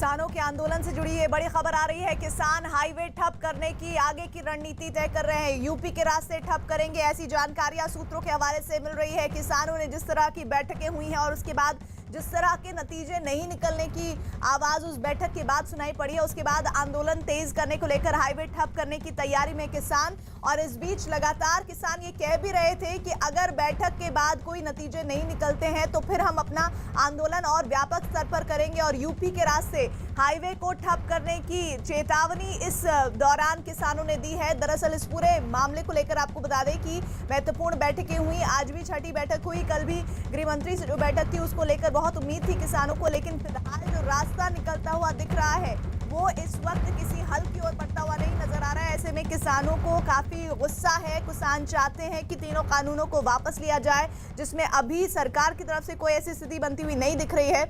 किसानों के आंदोलन से जुड़ी ये बड़ी खबर आ रही है। किसान हाईवे ठप करने की आगे की रणनीति तय कर रहे हैं। यूपी के रास्ते ठप करेंगे, ऐसी जानकारियां सूत्रों के हवाले से मिल रही है। किसानों ने जिस तरह की बैठकें हुई हैं और उसके बाद जिस तरह के नतीजे नहीं निकलने की आवाज उस बैठक के बाद सुनाई पड़ी है, उसके बाद आंदोलन तेज करने को लेकर हाईवे ठप करने की तैयारी में किसान। और इस बीच लगातार किसान ये कह भी रहे थे कि अगर बैठक के बाद कोई नतीजे नहीं निकलते हैं तो फिर हम अपना आंदोलन और व्यापक स्तर पर करेंगे और यूपी के रास्ते हाईवे को ठप करने की चेतावनी इस दौरान किसानों ने दी है। दरअसल इस पूरे मामले को लेकर आपको बता दें कि महत्वपूर्ण बैठकें हुई, आज भी छठी बैठक हुई, कल भी गृह मंत्री से जो बैठक थी उसको लेकर बहुत उम्मीद थी किसानों को, लेकिन फिलहाल जो रास्ता निकलता हुआ दिख रहा है वो इस वक्त किसी हल की ओर बढ़ता हुआ नहीं नजर आ रहा है। ऐसे में किसानों को काफी गुस्सा है। किसान चाहते हैं कि तीनों कानूनों को वापस लिया जाए, जिसमें अभी सरकार की तरफ से कोई ऐसी स्थिति बनती हुई नहीं दिख रही है।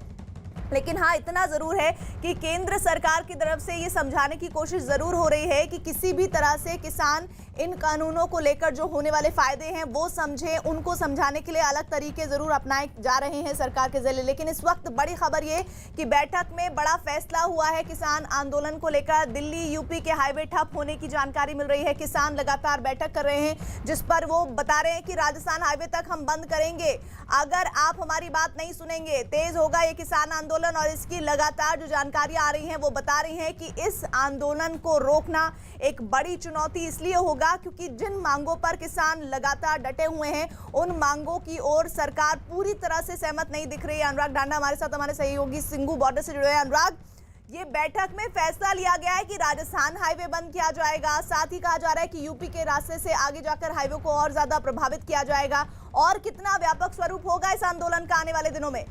लेकिन हाँ, इतना जरूर है कि केंद्र सरकार की तरफ से ये समझाने की कोशिश जरूर हो रही है कि किसी भी तरह से किसान इन कानूनों को लेकर जो होने वाले फायदे हैं वो समझें। उनको समझाने के लिए अलग तरीके जरूर अपनाए जा रहे हैं सरकार के जरिए। लेकिन इस वक्त बड़ी खबर ये कि बैठक में बड़ा फैसला हुआ है किसान आंदोलन को लेकर। दिल्ली यूपी के हाईवे ठप होने की जानकारी मिल रही है। किसान लगातार बैठक कर रहे हैं जिस पर वो बता रहे हैं कि राजस्थान हाईवे तक हम बंद करेंगे अगर आप हमारी बात नहीं सुनेंगे। तेज होगा ये किसान आंदोलन और इसकी लगातार जो जानकारियां आ रही हैं वो बता रही हैं कि इस आंदोलन को रोकना एक बड़ी चुनौती इसलिए होगा क्योंकि जिन मांगों पर किसान लगातार डटे हुए हैं उन मांगों की ओर सरकार पूरी तरह से सहमत नहीं दिख रही है। अनुराग डांडा हमारे साथ, हमारे सहयोगी सिंगू बॉर्डर से जुड़े हैं। अनुराग, ये बैठक में फैसला लिया गया है कि राजस्थान हाईवे बंद किया जाएगा, साथ ही कहा जा रहा है कि यूपी के रास्ते से आगे जाकर हाईवे को और ज्यादा प्रभावित किया जाएगा। और कितना व्यापक स्वरूप होगा इस आंदोलन का आने वाले दिनों में?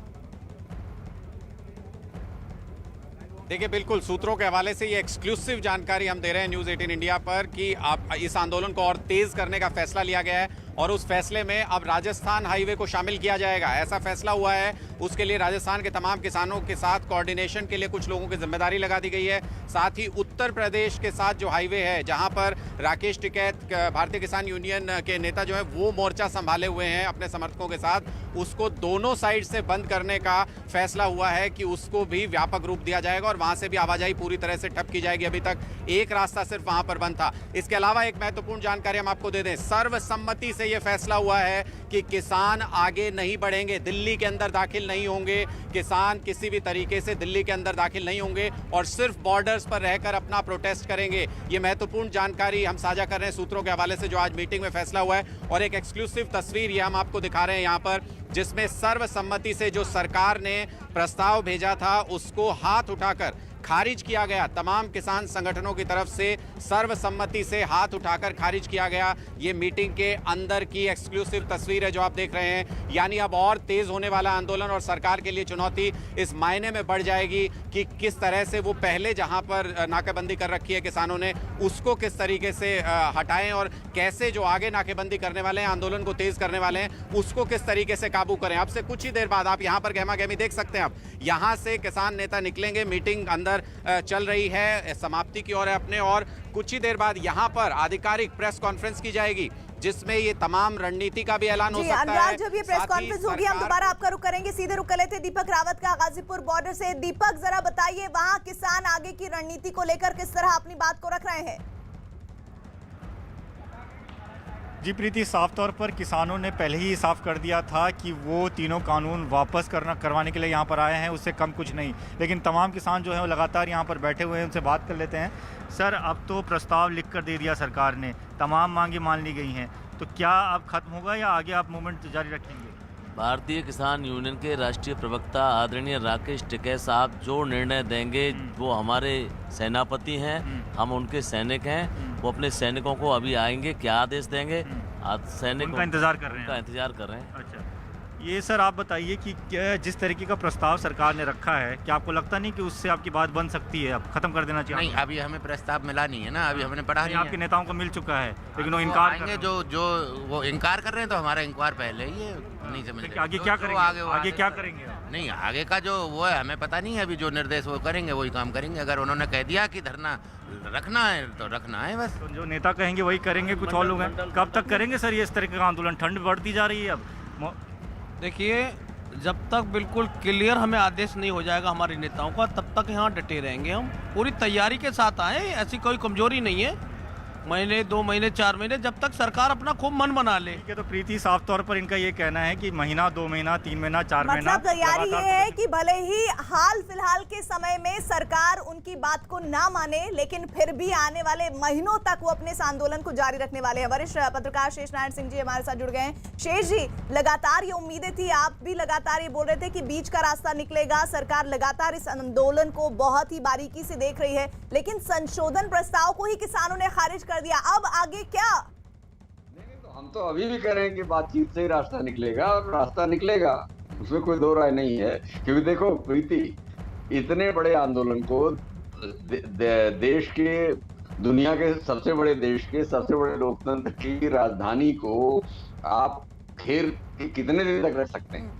देखिए, बिल्कुल सूत्रों के हवाले से ये एक्सक्लूसिव जानकारी हम दे रहे हैं न्यूज़ 18 इंडिया पर कि आप इस आंदोलन को और तेज करने का फैसला लिया गया है और उस फैसले में अब राजस्थान हाईवे को शामिल किया जाएगा, ऐसा फैसला हुआ है। उसके लिए राजस्थान के तमाम किसानों के साथ कोऑर्डिनेशन के लिए कुछ लोगों की जिम्मेदारी लगा दी गई है। साथ ही उत्तर प्रदेश के साथ जो हाईवे है जहां पर राकेश टिकैत भारतीय किसान यूनियन के नेता जो है वो मोर्चा संभाले हुए हैं अपने समर्थकों के साथ, उसको दोनों साइड से बंद करने का फैसला हुआ है कि उसको भी व्यापक रूप दिया जाएगा और वहां से भी आवाजाही पूरी तरह से ठप की जाएगी। अभी तक एक रास्ता सिर्फ वहां पर बंद था। इसके अलावा एक महत्वपूर्ण जानकारी हम आपको दे दें, सर्वसम्मति से यह फैसला हुआ है कि किसान आगे नहीं बढ़ेंगे, दिल्ली के अंदर दाखिल नहीं होंगे। किसान किसी भी तरीके से दिल्ली के अंदर दाखिल नहीं होंगे और सिर्फ बॉर्डर्स पर रहकर अपना प्रोटेस्ट करेंगे। ये महत्वपूर्ण जानकारी हम साझा कर रहे हैं सूत्रों के हवाले से जो आज मीटिंग में फैसला हुआ है। और एक एक्सक्लूसिव तस्वीर ये हम आपको दिखा रहे हैं यहाँ पर, जिसमें सर्वसम्मति से जो सरकार ने प्रस्ताव भेजा था उसको हाथ उठाकर खारिज किया गया। तमाम किसान संगठनों की तरफ से सर्वसम्मति से हाथ उठाकर खारिज किया गया। ये मीटिंग के अंदर की एक्सक्लूसिव तस्वीर है जो आप देख रहे हैं। यानी अब और तेज होने वाला आंदोलन और सरकार के लिए चुनौती इस मायने में बढ़ जाएगी कि किस तरह से वो पहले जहां पर नाकेबंदी कर रखी है किसानों ने उसको किस तरीके से हटाएं और कैसे जो आगे नाकेबंदी करने वाले हैं, आंदोलन को तेज करने वाले हैं, उसको किस तरीके से काबू करें। अब से कुछ ही देर बाद आप यहाँ पर गहमा गहमी देख सकते हैं। आप यहाँ से किसान नेता निकलेंगे, मीटिंग अंदर चल रही है, समाप्ति की ओर है अपने, और कुछ ही देर बाद यहाँ पर आधिकारिक प्रेस कॉन्फ्रेंस की जाएगी जिसमें ये तमाम रणनीति का भी ऐलान हो सकता है। जब ये प्रेस कॉन्फ्रेंस होगी हम दोबारा आपका रुख करेंगे। सीधे रुक कर लेते दीपक रावत का गाजीपुर बॉर्डर से। दीपक, जरा बताइए वहां किसान आगे की रणनीति को लेकर किस तरह अपनी बात को रख रहे हैं? जी प्रीति, साफ तौर पर किसानों ने पहले ही साफ कर दिया था कि वो तीनों कानून वापस करवाने के लिए यहाँ पर आए हैं, उससे कम कुछ नहीं। लेकिन तमाम किसान जो हैं वो लगातार यहाँ पर बैठे हुए हैं, उनसे बात कर लेते हैं। सर, अब तो प्रस्ताव लिख कर दे दिया सरकार ने, तमाम मांगें मान ली गई हैं, तो क्या अब खत्म होगा या आगे आप मूवमेंट जारी रखेंगे? भारतीय किसान यूनियन के राष्ट्रीय प्रवक्ता आदरणीय राकेश टिकैत साहब जो निर्णय देंगे वो हमारे सेनापति हैं, हम उनके सैनिक हैं। वो अपने सैनिकों को अभी आएंगे, क्या आदेश देंगे, सैनिक उनका इंतजार कर रहे हैं। इंतजार कर रहे हैं। अच्छा, ये सर आप बताइए कि क्या जिस तरीके का प्रस्ताव सरकार ने रखा है, क्या आपको लगता नहीं कि उससे आपकी बात बन सकती है, अब खत्म कर देना चाहिए? नहीं, अभी हमें प्रस्ताव मिला नहीं है ना, अभी हमने पढ़ा नहीं। आपके नेताओं को मिल चुका है लेकिन वो इनकार करेंगे। जो वो इनकार कर रहे हैं तो हमारा इंक्वायर पहले ही है, नहीं समझ रहे। आगे क्या करेंगे? आगे क्या करेंगे? नहीं, आगे का जो वो है हमें पता नहीं है। अभी जो निर्देश वो करेंगे वही काम करेंगे। अगर उन्होंने कह दिया कि धरना रखना है तो रखना है बस। तो जो नेता कहेंगे वही करेंगे, कुछ और लोग हैं। कब तक करेंगे सर ये इस तरह का आंदोलन? ठंड बढ़ती जा रही है अब। देखिए, जब तक बिल्कुल क्लियर हमें आदेश नहीं हो जाएगा हमारे नेताओं का, तब तक यहाँ डटे रहेंगे। हम पूरी तैयारी के साथ आए, ऐसी कोई कमजोरी नहीं है। महीने 2 महीने 4 महीने जब तक सरकार अपना खूब मन बना ले। ठीक है, तो प्रीति साफ तौर पर इनका ये कहना है कि महीना, 2 महीना, 3 महीना, 4 महीना मतलब तैयारी ये लगातार है कि भले ही हाल फिलहाल के समय में सरकार उनकी बात को ना माने, लेकिन फिर भी आने वाले महीनों तक वो अपने इस आंदोलन को जारी रखने वाले हैं। वरिष्ठ पत्रकार शेष नारायण सिंह जी हमारे साथ जुड़ गए हैं। शेष जी, लगातार ये उम्मीदें थी, आप भी लगातार ये बोल रहे थे कि बीच का रास्ता निकलेगा, सरकार लगातार इस आंदोलन को बहुत ही बारीकी से देख रही है, लेकिन संशोधन प्रस्ताव को ही किसानों ने खारिज कर दिया। अब आगे क्या? नहीं, तो हम तो अभी भी कह रहे हैं कि बातचीत से ही रास्ता निकलेगा, और रास्ता निकलेगा, उसमें कोई दो राय नहीं है। क्योंकि देखो प्रीति, इतने बड़े आंदोलन को देश के, दुनिया के सबसे बड़े देश के, सबसे बड़े लोकतंत्र की राजधानी को आप घेर के कितने दिन तक रख सकते हैं?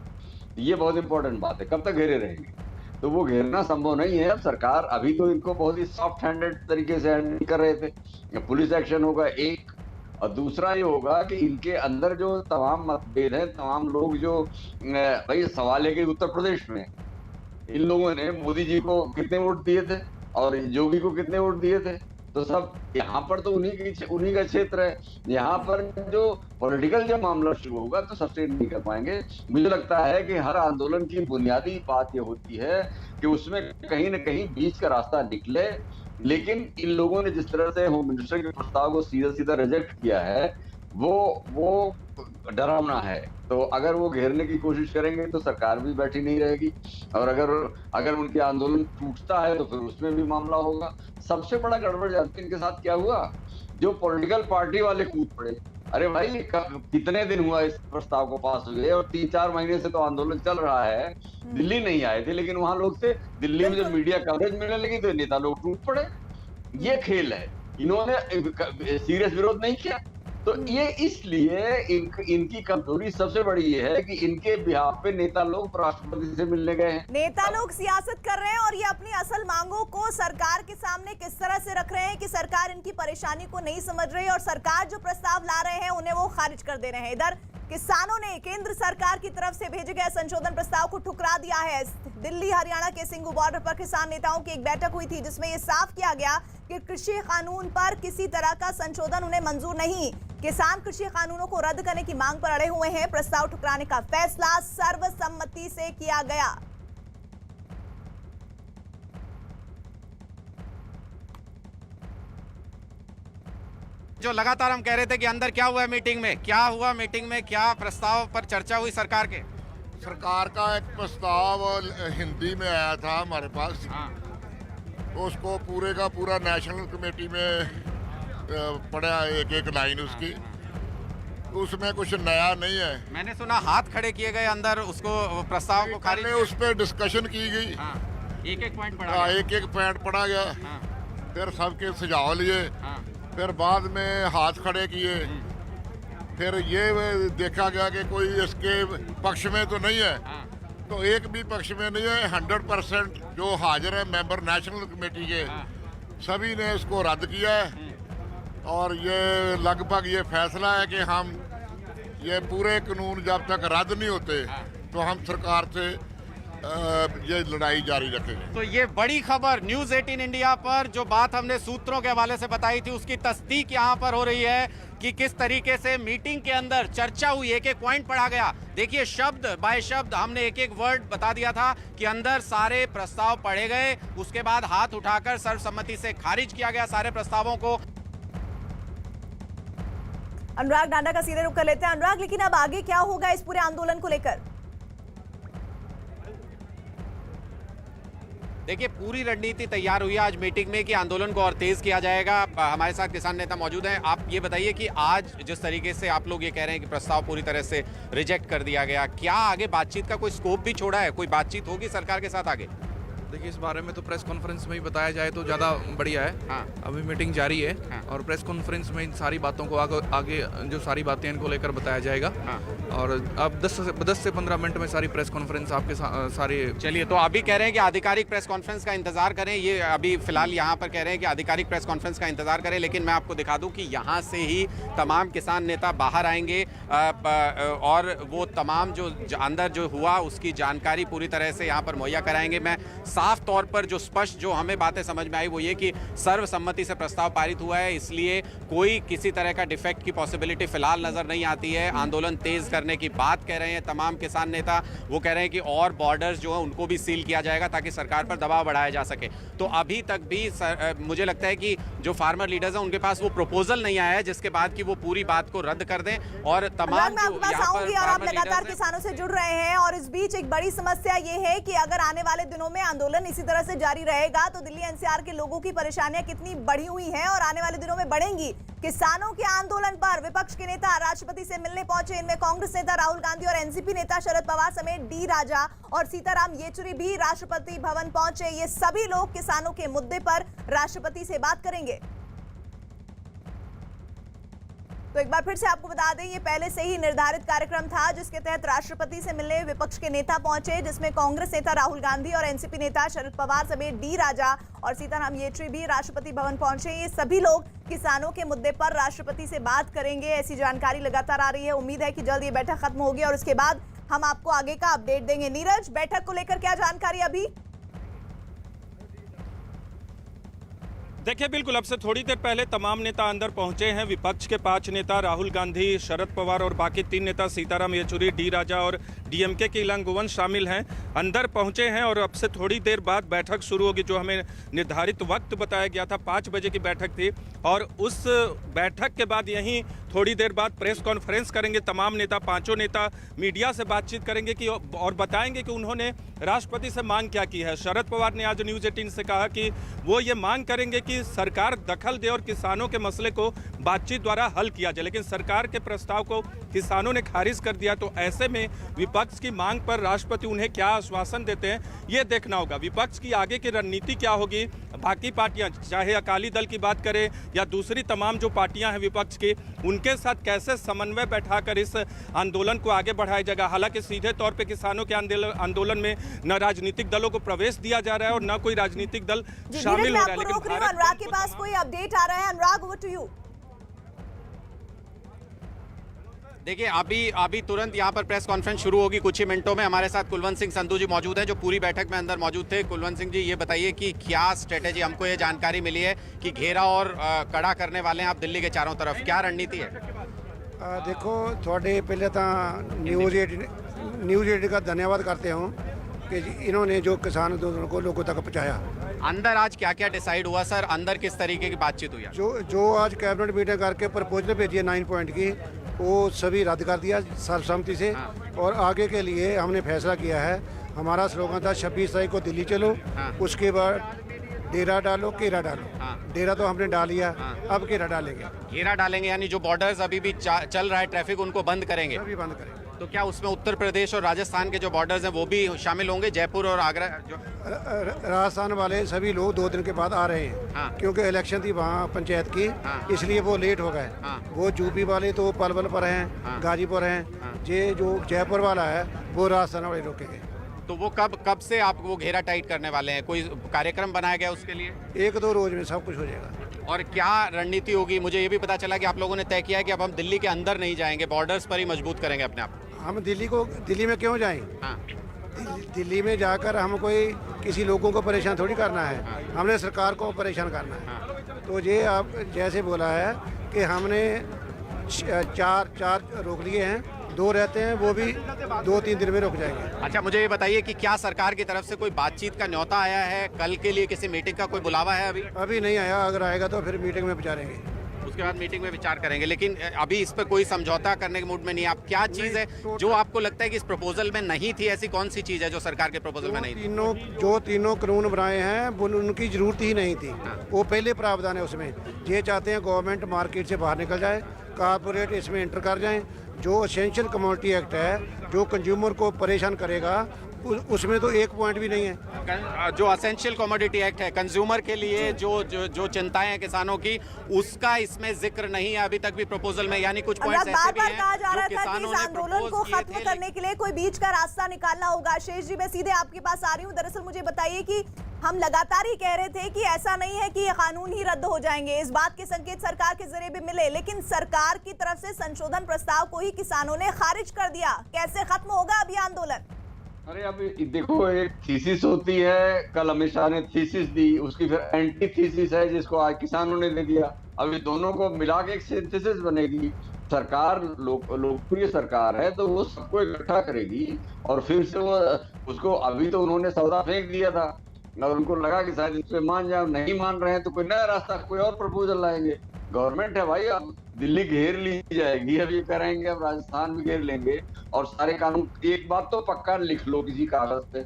ये बहुत इंपॉर्टेंट बात है। कब तक घेरे रहेंगे? तो वो घेरना संभव नहीं है। अब सरकार अभी तो इनको बहुत ही सॉफ्ट हैंडेड तरीके से हैंडल कर रहे थे। पुलिस एक्शन होगा एक, और दूसरा ये होगा कि इनके अंदर जो तमाम मतभेद हैं, तमाम लोग जो, भाई सवाल है कि उत्तर प्रदेश में इन लोगों ने मोदी जी को कितने वोट दिए थे और योगी को कितने वोट दिए थे, तो सब यहाँ पर तो उन्हीं का क्षेत्र है। यहाँ पर जो पॉलिटिकल जब मामला शुरू होगा तो सस्टेन नहीं कर पाएंगे। मुझे लगता है कि हर आंदोलन की बुनियादी बात ये होती है कि उसमें कहीं न कहीं बीच का रास्ता निकले, लेकिन इन लोगों ने जिस तरह से होम मिनिस्टर के प्रस्ताव को सीधा सीधा रिजेक्ट किया है, वो डरावना है। तो अगर वो घेरने की कोशिश करेंगे तो सरकार भी बैठी नहीं रहेगी, और अगर उनके आंदोलन टूटता है तो फिर उसमें भी मामला होगा। सबसे बड़ा गड़बड़ जानते इनके साथ क्या हुआ? जो पॉलिटिकल पार्टी वाले कूद पड़े। अरे भाई, कितने दिन हुआ इस प्रस्ताव को पास हुए, और 3-4 महीने से तो आंदोलन चल रहा है। दिल्ली नहीं आए थे, लेकिन वहां लोग थे। दिल्ली में जब मीडिया कवरेज मिलने लगी तो नेता लोग टूट पड़े। ये खेल है। इन्होंने सीरियस विरोध नहीं किया। तो ये इसलिए इनकी कमजोरी सबसे बड़ी ये है कि इनके बिहाफ पे नेता लोग राष्ट्रपति से मिलने गए हैं। नेता लोग सियासत कर रहे हैं और ये अपनी असल मांगों को सरकार के सामने किस तरह से रख रहे हैं कि सरकार इनकी परेशानी को नहीं समझ रही, और सरकार जो प्रस्ताव ला रहे हैं उन्हें वो खारिज कर दे रहे हैं। इधर किसानों ने केंद्र सरकार की तरफ से भेजे गए संशोधन प्रस्ताव को ठुकरा दिया है। दिल्ली हरियाणा के सिंघू बॉर्डर पर किसान नेताओं की एक बैठक हुई थी, जिसमें यह साफ किया गया कि कृषि कानून पर किसी तरह का संशोधन उन्हें मंजूर नहीं। किसान कृषि कानूनों को रद्द करने की मांग पर अड़े हुए हैं। प्रस्ताव ठुकराने का फैसला सर्वसम्मति से किया गया। जो लगातार हम कह रहे थे कि अंदर क्या हुआ मीटिंग में, क्या हुआ मीटिंग में, क्या प्रस्ताव पर चर्चा हुई सरकार के? सरकार का एक प्रस्ताव हिंदी में आया था हमारे पास। उसको पूरे का पूरा नेशनल कमेटी में पढ़ा, एक लाइन उसकी। उसमें कुछ नया नहीं है। मैंने सुना हाथ खड़े किए गए अंदर, उसको प्रस्ताव को खारिज। उस पर डिस्कशन की गई। एक पॉइंट पढ़ा, एक पॉइंट पढ़ा गया। फिर सबके सुझाव लिए, फिर बाद में हाथ खड़े किए। फिर ये देखा गया कि कोई इसके पक्ष में तो नहीं है, तो एक भी पक्ष में नहीं है। 100% जो हाजिर है मेंबर नेशनल कमेटी के, सभी ने इसको रद्द किया है। और ये लगभग ये फैसला है कि हम ये पूरे कानून जब तक रद्द नहीं होते तो हम सरकार से ये लड़ाई जारी रखेंगे। तो ये बड़ी खबर न्यूज़ 18 इंडिया पर जो बात हमने सूत्रों के हवाले से बताई थी, उसकी तस्दीक यहाँ पर हो रही है कि किस तरीके से मीटिंग के अंदर चर्चा हुई, एक पॉइंट पढ़ा गया। देखिए, शब्द बाय शब्द हमने एक वर्ड बता दिया था कि अंदर सारे प्रस्ताव पढ़े गए, उसके बाद हाथ उठाकर सर्वसम्मति से खारिज किया गया सारे प्रस्तावों को। अनुराग डांडा का सीधे रुख कर लेते हैं। अनुराग, लेकिन अब आगे क्या होगा इस पूरे आंदोलन को लेकर? देखिए, पूरी रणनीति तैयार हुई है आज मीटिंग में कि आंदोलन को और तेज किया जाएगा। हमारे साथ किसान नेता मौजूद हैं। आप ये बताइए कि आज जिस तरीके से आप लोग ये कह रहे हैं कि प्रस्ताव पूरी तरह से रिजेक्ट कर दिया गया, क्या आगे बातचीत का कोई स्कोप भी छोड़ा है? कोई बातचीत होगी सरकार के साथ आगे? देखिए, इस बारे में तो प्रेस कॉन्फ्रेंस में ही बताया जाए तो ज़्यादा बढ़िया है। हाँ। अभी मीटिंग जारी है। हाँ। और प्रेस कॉन्फ्रेंस में इन सारी बातों को आगे जो सारी बातें इनको लेकर बताया जाएगा। हाँ। और अब 10 से 15 मिनट में सारी प्रेस कॉन्फ्रेंस आपके सारे। चलिए, तो अभी कह रहे हैं कि आधिकारिक प्रेस कॉन्फ्रेंस का इंतजार करें। ये अभी फिलहाल यहाँ पर कह रहे हैं कि आधिकारिक प्रेस कॉन्फ्रेंस का इंतजार करें, लेकिन मैं आपको दिखा दूं कि यहाँ से ही तमाम किसान नेता बाहर आएंगे और वो तमाम जो अंदर जो हुआ उसकी जानकारी पूरी तरह से यहाँ पर मुहैया कराएंगे। मैं साफ तौर पर जो स्पष्ट जो हमें बातें समझ में आई वो ये कि सर्वसम्मति से प्रस्ताव पारित हुआ है, इसलिए कोई किसी तरह का डिफेक्ट की पॉसिबिलिटी फिलहाल नजर नहीं आती है। आंदोलन तेज करने की बात कह रहे हैं तमाम किसान नेता। वो कह रहे हैं कि और बॉर्डर्स जो है उनको भी सील किया जाएगा ताकि सरकार पर दबाव बढ़ाया जा सके। तो अभी तक भी मुझे लगता है कि जो फार्मर लीडर्स हैं उनके पास वो प्रपोजल नहीं आया है जिसके बाद कि वो पूरी बात को रद्द कर दें। और तमाम मैं आपके पास आऊंगी और आप लगातार किसानों से जुड़ रहे हैं, और इस बीच एक बड़ी समस्या ये है कि अगर आने वाले दिनों में आंदोलन इसी तरह से जारी रहेगा तो दिल्ली एनसीआर के लोगों की परेशानियां कितनी बढ़ी हुई हैं और आने वाले दिनों में बढ़ेंगी। किसानों के आंदोलन पर विपक्ष के नेता राष्ट्रपति से मिलने पहुंचे। इनमें कांग्रेस नेता राहुल गांधी और एनसीपी नेता शरद पवार समेत डी राजा और सीताराम येचुरी भी राष्ट्रपति भवन पहुंचे। ये सभी लोग किसानों के मुद्दे पर राष्ट्रपति से बात करेंगे। तो एक बार फिर से आपको बता दें, ये पहले से ही निर्धारित कार्यक्रम था जिसके तहत राष्ट्रपति से मिलने विपक्ष के नेता पहुंचे, जिसमें कांग्रेस नेता राहुल गांधी और एनसीपी नेता शरद पवार समेत डी राजा और सीताराम येचुरी भी राष्ट्रपति भवन पहुंचे। ये सभी लोग किसानों के मुद्दे पर राष्ट्रपति से बात करेंगे, ऐसी जानकारी लगातार आ रही है। उम्मीद है कि जल्द ये बैठक खत्म होगी और उसके बाद हम आपको आगे का अपडेट देंगे। नीरज, बैठक को लेकर क्या जानकारी अभी? देखिए, बिल्कुल अब से थोड़ी देर पहले तमाम नेता अंदर पहुंचे हैं। विपक्ष के 5 नेता राहुल गांधी, शरद पवार और बाकी 3 नेता सीताराम येचुरी, डी राजा और डीएमके की इलांगोवन शामिल हैं, अंदर पहुंचे हैं। और अब से थोड़ी देर बाद बैठक शुरू होगी। जो हमें निर्धारित वक्त बताया गया था 5 बजे की बैठक थी, और उस बैठक के बाद यहीं थोड़ी देर बाद प्रेस कॉन्फ्रेंस करेंगे तमाम नेता। 5 नेता मीडिया से बातचीत करेंगे कि और बताएंगे कि उन्होंने राष्ट्रपति से मांग क्या की है। शरद पवार ने आज न्यूज़ 18 से कहा कि वो ये मांग करेंगे कि सरकार दखल दे और किसानों के मसले को बातचीत द्वारा हल किया जाए, लेकिन सरकार के प्रस्ताव को किसानों ने खारिज कर दिया। तो ऐसे में विपक्ष की मांग पर राष्ट्रपति उन्हें क्या आश्वासन देते हैं ये देखना होगा। विपक्ष की आगे की रणनीति क्या होगी, बाकी पार्टियां चाहे अकाली दल की बात करें या दूसरी तमाम जो पार्टियां हैं विपक्ष की, उनके साथ कैसे समन्वय बैठाकर इस आंदोलन को आगे बढ़ाया जाएगा। हालांकि सीधे तौर पे किसानों के आंदोलन में न राजनीतिक दलों को प्रवेश दिया जा रहा है और न कोई राजनीतिक दल शामिल हो रहा है। लेकिन अनुराग के पास कोई अपडेट आ रहा है? अनुराग, ओवर टू यू। देखिए, अभी तुरंत यहाँ पर प्रेस कॉन्फ्रेंस शुरू होगी कुछ ही मिनटों में। हमारे साथ कुलवंत सिंह संधू जी मौजूद हैं जो पूरी बैठक में अंदर मौजूद थे। कुलवंत सिंह जी, ये बताइए कि क्या स्ट्रेटेजी, हमको ये जानकारी मिली है कि घेरा और कड़ा करने वाले हैं आप दिल्ली के चारों तरफ, क्या रणनीति है? देखो, थोड़े पहले तो न्यूज़ 18 का धन्यवाद करते हूँ कि इन्होंने जो किसान आंदोलन को लोगों तक पहुँचाया। अंदर आज क्या क्या डिसाइड हुआ सर? अंदर किस तरीके की बातचीत हुई? जो आज कैबिनेट मीटिंग करके प्रपोजल भेजी है 9 पॉइंट की, वो सभी रद्द कर दिया सर्वसम्मति से। और आगे के लिए हमने फैसला किया है, हमारा स्लोगन था 26 तारीख को दिल्ली चलो, उसके बाद डेरा डालो, घेरा डालो। डेरा तो हमने डाल लिया, अब घेरा डालेंगे। घेरा डालेंगे यानी जो बॉर्डर्स अभी भी चल रहा है ट्रैफिक, उनको बंद करेंगे? सभी बंद करेंगे। तो क्या उसमें उत्तर प्रदेश और राजस्थान के जो बॉर्डर्स हैं वो भी शामिल होंगे? जयपुर और आगरा जो राजस्थान वाले सभी लोग 2 दिन के बाद आ रहे हैं। क्योंकि इलेक्शन थी वहाँ पंचायत की, इसलिए वो लेट हो गए। वो यूपी वाले तो पलवल पर हैं, गाजीपुर हैं। ये जो जयपुर वाला है वो राजस्थान वाले रोकेंगे। तो वो कब से आप वो घेरा टाइट करने वाले हैं? कोई कार्यक्रम बनाया गया उसके लिए? 1-2 रोज में सब कुछ हो जाएगा। और क्या रणनीति होगी? मुझे ये भी पता चला कि आप लोगों ने तय किया है कि अब हम दिल्ली के अंदर नहीं जाएंगे, बॉर्डर्स पर ही मजबूत करेंगे अपने आप। हम दिल्ली में क्यों जाएं? दिल्ली में जाकर हम कोई किसी लोगों को परेशान थोड़ी करना है, हमने सरकार को परेशान करना है। तो ये आप जैसे बोला है कि हमने 4 रोक लिए हैं, 2 रहते हैं, वो भी 2-3 दिन में रुक जाएंगे। अच्छा, मुझे ये बताइए कि क्या सरकार की तरफ से कोई बातचीत का न्योता आया है? कल के लिए किसी मीटिंग का कोई बुलावा है? अभी नहीं आया, अगर आएगा तो फिर मीटिंग में विचारेंगे, उसके बाद मीटिंग में विचार करेंगे। लेकिन अभी इस पर कोई समझौता करने के मूड में नहीं। आप क्या चीज़ है जो आपको लगता है कि इस प्रपोजल में नहीं थी? ऐसी कौन सी चीज़ है जो सरकार के प्रपोजल में नहीं थी? जो तीनों कानून बनाए हैं उनकी जरूरत ही नहीं थी। वो पहले प्रावधान है उसमें। ये चाहते हैं गवर्नमेंट मार्केट से बाहर निकल जाए, कॉर्पोरेट इसमें एंटर कर जाएं। जो एसेंशियल कमोडिटी एक्ट है, जो कंज्यूमर को परेशान करेगा, उसमें तो एक पॉइंट भी नहीं है। जो असेंशियल कमोडिटी एक्ट है, कंज्यूमर के लिए जो चिंताएं हैं किसानों की, उसका इसमें जिक्र नहीं है अभी तक भी प्रपोजल में। यानी कुछ पॉइंट्स ऐसे भी हैं कहा जा रहा जो था कि किसानों इस ने आंदोलन को खत्म करने के लिए कोई बीच का रास्ता निकालना होगा। शेष जी, मैं सीधे आपके पास आ रही हूँ। दरअसल मुझे बताइए कि हम लगातार ही कह रहे थे कि ऐसा नहीं है कि ये कानून ही रद्द हो जाएंगे, इस बात के संकेत सरकार के जरिए भी मिले, लेकिन सरकार की तरफ से संशोधन प्रस्ताव को ही किसानों ने खारिज कर दिया। कैसे खत्म होगा अब ये आंदोलन? अरे अब देखो, एक थीसिस होती है, कल अमित शाह ने थीसिस दी, उसकी फिर एंटी थीसिस है जिसको आज किसानों ने दे दिया। अभी दोनों को मिला के एक सिंथेसिस बनेगी। सरकार लोकप्रिय सरकार है तो वो सबको इकट्ठा करेगी और फिर से वो उसको, अभी तो उन्होंने सौदा फेंक दिया था और उनको लगा कि शायद इस पे मान जाए, नहीं मान रहे हैं तो कोई नया रास्ता, कोई और प्रपोजल लाएंगे। गवर्नमेंट है भाई, अब दिल्ली घेर ली जाएगी, अब ये करेंगे, अब राजस्थान भी घेर लेंगे और सारे कानून। एक बात तो पक्का लिख लो किसी कागज पे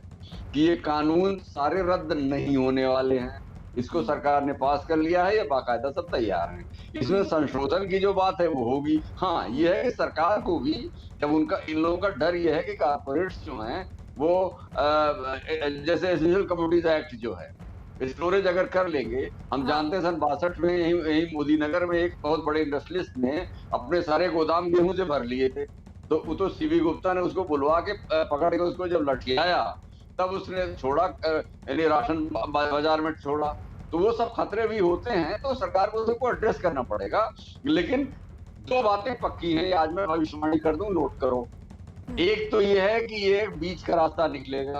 कि ये कानून सारे रद्द नहीं होने वाले हैं। इसको सरकार ने पास कर लिया है, ये बाकायदा सब तैयार हैं। इसमें संशोधन की जो बात है वो होगी। हाँ, ये है कि सरकार को भी जब उनका, इन लोगों का डर ये है कि कारपोरेट्स जो हैं वो जैसे एसेंशियल कमोडिटीज एक्ट जो है, स्टोरेज अगर कर लेंगे, हम जानते हैं सन 62 में यही मोदी नगर में एक बहुत बड़े इंडस्ट्रियलिस्ट ने अपने सारे गोदाम गेहूं से भर लिए थे, तो वो तो सीवी गुप्ता ने उसको बुलवा के पकड़ के उसको जब लठियाया तब उसने छोड़ा, यानी राशन बाजार में छोड़ा। तो वो सब खतरे भी होते हैं, तो सरकार को सबको एड्रेस करना पड़ेगा। लेकिन दो बातें पक्की हैं, आज मैं भविष्यवाणी कर दूं, नोट करो। एक तो ये है कि ये बीच का रास्ता निकलेगा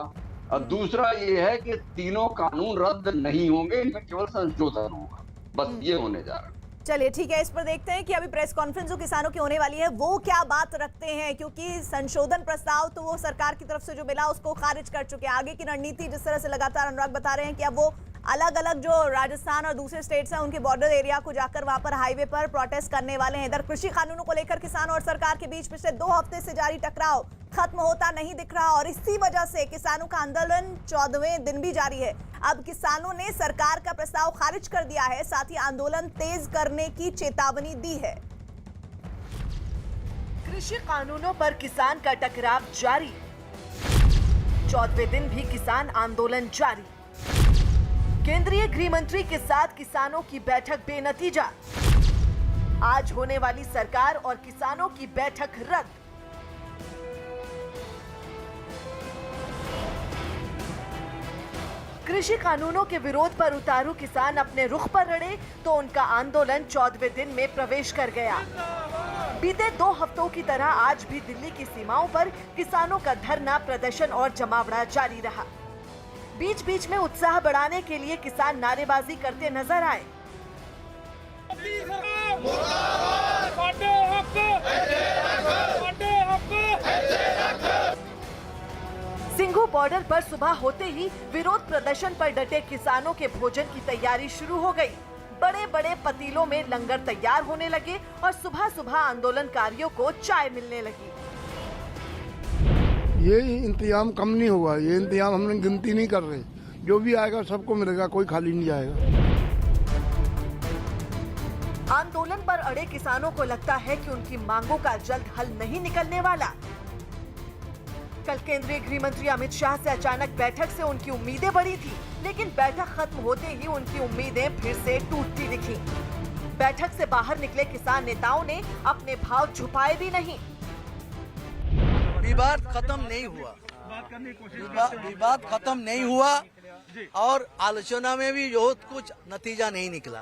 और दूसरा ये है कि तीनों कानून रद्द नहीं होंगे, इनमें केवल संशोधन होगा। बस ये होने जा रहा है। चलिए ठीक है, इस पर देखते हैं कि अभी प्रेस कॉन्फ्रेंस जो किसानों की होने वाली है वो क्या बात रखते हैं, क्योंकि संशोधन प्रस्ताव तो वो सरकार की तरफ से जो मिला उसको खारिज कर चुके हैं। आगे की रणनीति जिस तरह से लगातार अनुराग बता रहे हैं कि अब वो अलग अलग जो राजस्थान और दूसरे स्टेट्स हैं उनके बॉर्डर एरिया को जाकर वहां पर हाईवे पर प्रोटेस्ट करने वाले हैं। इधर कृषि कानूनों को लेकर किसान और सरकार के बीच पिछले 2 हफ्ते से जारी टकराव खत्म होता नहीं दिख रहा और इसी वजह से किसानों का आंदोलन 14वें दिन भी जारी है। अब किसानों ने सरकार का प्रस्ताव खारिज कर दिया है, साथ ही आंदोलन तेज करने की चेतावनी दी है। कृषि कानूनों पर किसान का टकराव जारी, 14वें दिन भी किसान आंदोलन जारी। केंद्रीय गृह मंत्री के साथ किसानों की बैठक बेनतीजा, आज होने वाली सरकार और किसानों की बैठक रद्द। कृषि कानूनों के विरोध पर उतारू किसान अपने रुख पर अड़े तो उनका आंदोलन 14वें दिन में प्रवेश कर गया। बीते 2 हफ्तों की तरह आज भी दिल्ली की सीमाओं पर किसानों का धरना, प्रदर्शन और जमावड़ा जारी रहा। बीच बीच में उत्साह बढ़ाने के लिए किसान नारेबाजी करते नजर आए। सिंघू बॉर्डर पर सुबह होते ही विरोध प्रदर्शन पर डटे किसानों के भोजन की तैयारी शुरू हो गई। बड़े बड़े पतीलों में लंगर तैयार होने लगे और सुबह सुबह आंदोलनकारियों को चाय मिलने लगी। ये इंतजाम कम नहीं हुआ, ये इंतजाम हम लोग गिनती नहीं कर रहे, जो भी आएगा सबको मिलेगा, कोई खाली नहीं जाएगा। आंदोलन पर अड़े किसानों को लगता है कि उनकी मांगों का जल्द हल नहीं निकलने वाला। कल केंद्रीय गृह मंत्री अमित शाह से अचानक बैठक से उनकी उम्मीदें बढ़ी थी, लेकिन बैठक खत्म होते ही उनकी उम्मीदें फिर से टूटती दिखी। बैठक से बाहर निकले किसान नेताओं ने अपने भाव छुपाए भी नहीं। विवाद खत्म नहीं हुआ, विवाद खत्म नहीं हुआ और आलोचना में भी बहुत कुछ नतीजा नहीं निकला।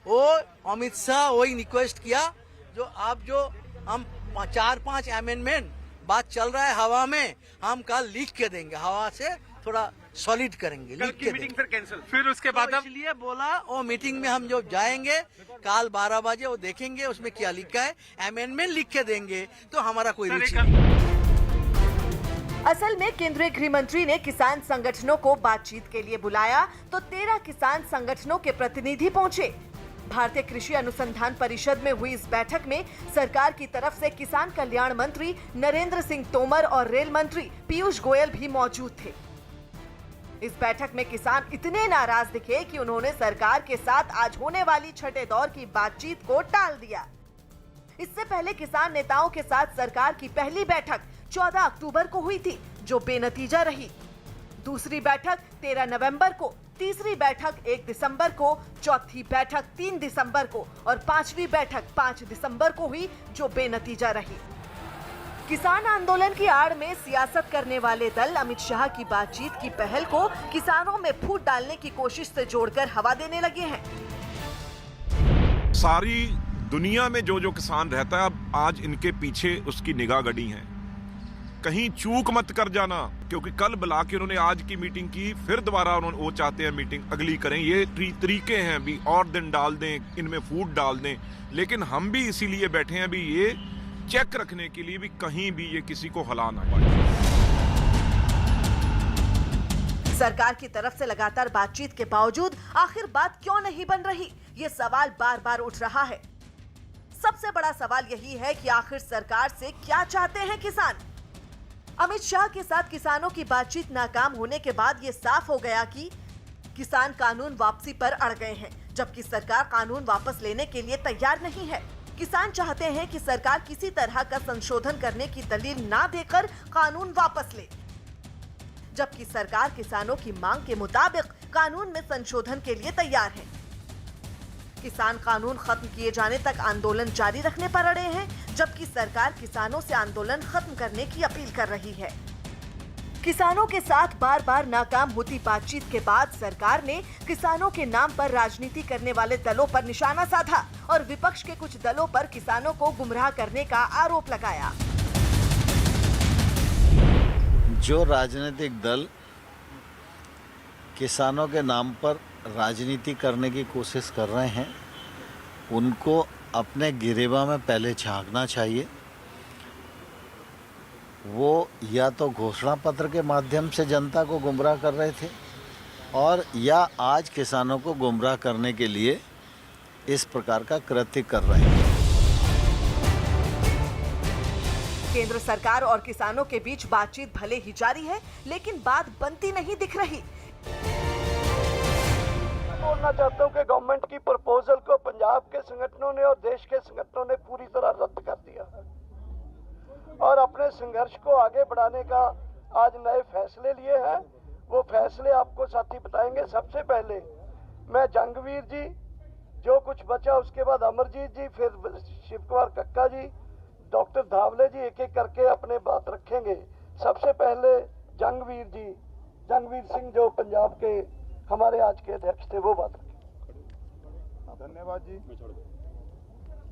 वो अमित शाह वही रिक्वेस्ट किया जो हम 4-5 अमेंडमेंट बात चल रहा है हवा में, हम कल लिख के देंगे, हवा से थोड़ा सॉलिड करेंगे, लिख के मीटिंग फिर कैंसिल, फिर उसके बाद इसलिए बोला वो मीटिंग में हम जो जाएंगे कल 12 बजे वो देखेंगे उसमें क्या लिखा है, अमेंडमेंट लिख के देंगे, तो हमारा कोई रुचि नहीं। असल में केंद्रीय गृह मंत्री ने किसान संगठनों को बातचीत के लिए बुलाया तो 13 किसान संगठनों के प्रतिनिधि पहुंचे। भारतीय कृषि अनुसंधान परिषद में हुई इस बैठक में सरकार की तरफ से किसान कल्याण मंत्री नरेंद्र सिंह तोमर और रेल मंत्री पीयूष गोयल भी मौजूद थे। इस बैठक में किसान इतने नाराज दिखे कि उन्होंने सरकार के साथ आज होने वाली छठे दौर की बातचीत को टाल दिया। इससे पहले किसान नेताओं के साथ सरकार की पहली बैठक 14 अक्टूबर को हुई थी, जो बेनतीजा रही। दूसरी बैठक 13 नवंबर को, तीसरी बैठक 1 दिसंबर को, चौथी बैठक 3 दिसंबर को और पांचवी बैठक 5 दिसंबर को हुई, जो बेनतीजा रही। किसान आंदोलन की आड़ में सियासत करने वाले दल अमित शाह की बातचीत की पहल को किसानों में फूट डालने की कोशिश से जोड़कर हवा देने लगे हैं। सारी दुनिया में जो जो किसान रहता है, अब आज इनके पीछे उसकी निगाह गड़ी है। कहीं चूक मत कर जाना, क्योंकि कल बुला के उन्होंने आज की मीटिंग की, फिर दोबारा उन्होंने वो चाहते हैं मीटिंग अगली करें। ये तरीके हैं, भी और दिन डाल दें, इनमें फूट डाल दें। लेकिन हम भी इसीलिए बैठे हैं, भी ये चेक रखने के लिए भी कहीं भी ये किसी को हिला ना पाए। सरकार की तरफ से लगातार बातचीत के बावजूद आखिर बात क्यों नहीं बन रही, ये सवाल बार बार उठ रहा है। सबसे बड़ा सवाल यही है कि आखिर सरकार से क्या चाहते हैं किसान। अमित शाह के साथ किसानों की बातचीत नाकाम होने के बाद ये साफ हो गया कि किसान कानून वापसी पर अड़ गए हैं, जबकि सरकार कानून वापस लेने के लिए तैयार नहीं है। किसान चाहते हैं कि सरकार किसी तरह का संशोधन करने की दलील ना देकर कानून वापस ले, जबकि सरकार किसानों की मांग के मुताबिक कानून में संशोधन के लिए तैयार है। किसान कानून खत्म किए जाने तक आंदोलन जारी रखने पर अड़े हैं, जबकि सरकार किसानों से आंदोलन खत्म करने की अपील कर रही है। किसानों के साथ बार बार नाकाम होती बातचीत के बाद सरकार ने किसानों के नाम पर राजनीति करने वाले दलों पर निशाना साधा और विपक्ष के कुछ दलों पर किसानों को गुमराह करने का आरोप लगाया। जो राजनीतिक दल किसानों के नाम पर राजनीति करने की कोशिश कर रहे हैं, उनको अपने गिरेबा में पहले झांकना चाहिए। वो या तो घोषणा पत्र के माध्यम से जनता को गुमराह कर रहे थे, और या आज किसानों को गुमराह करने के लिए इस प्रकार का कृत्य कर रहे हैं। केंद्र सरकार और किसानों के बीच बातचीत भले ही जारी है, लेकिन बात बनती नहीं दिख रही। बोलना चाहता हूँ कि गवर्नमेंट की प्रपोजल को पंजाब के संगठनों ने और देश के संगठनों ने पूरी तरह रद्द कर दिया और अपने संघर्ष को आगे बढ़ाने का आज नए फैसले लिए हैं। वो फैसले आपको साथी बताएंगे। सबसे पहले मैं जंगवीर जी, जो कुछ बचा उसके बाद अमरजीत जी, फिर शिव कुमार कक्का जी, डॉक्टर धावले जी, एक एक करके अपने बात रखेंगे। सबसे पहले जंगवीर जी, जंगवीर सिंह जो पंजाब के हमारे आज के अध्यक्ष थे, वो बात रखेंगे। धन्यवाद जी।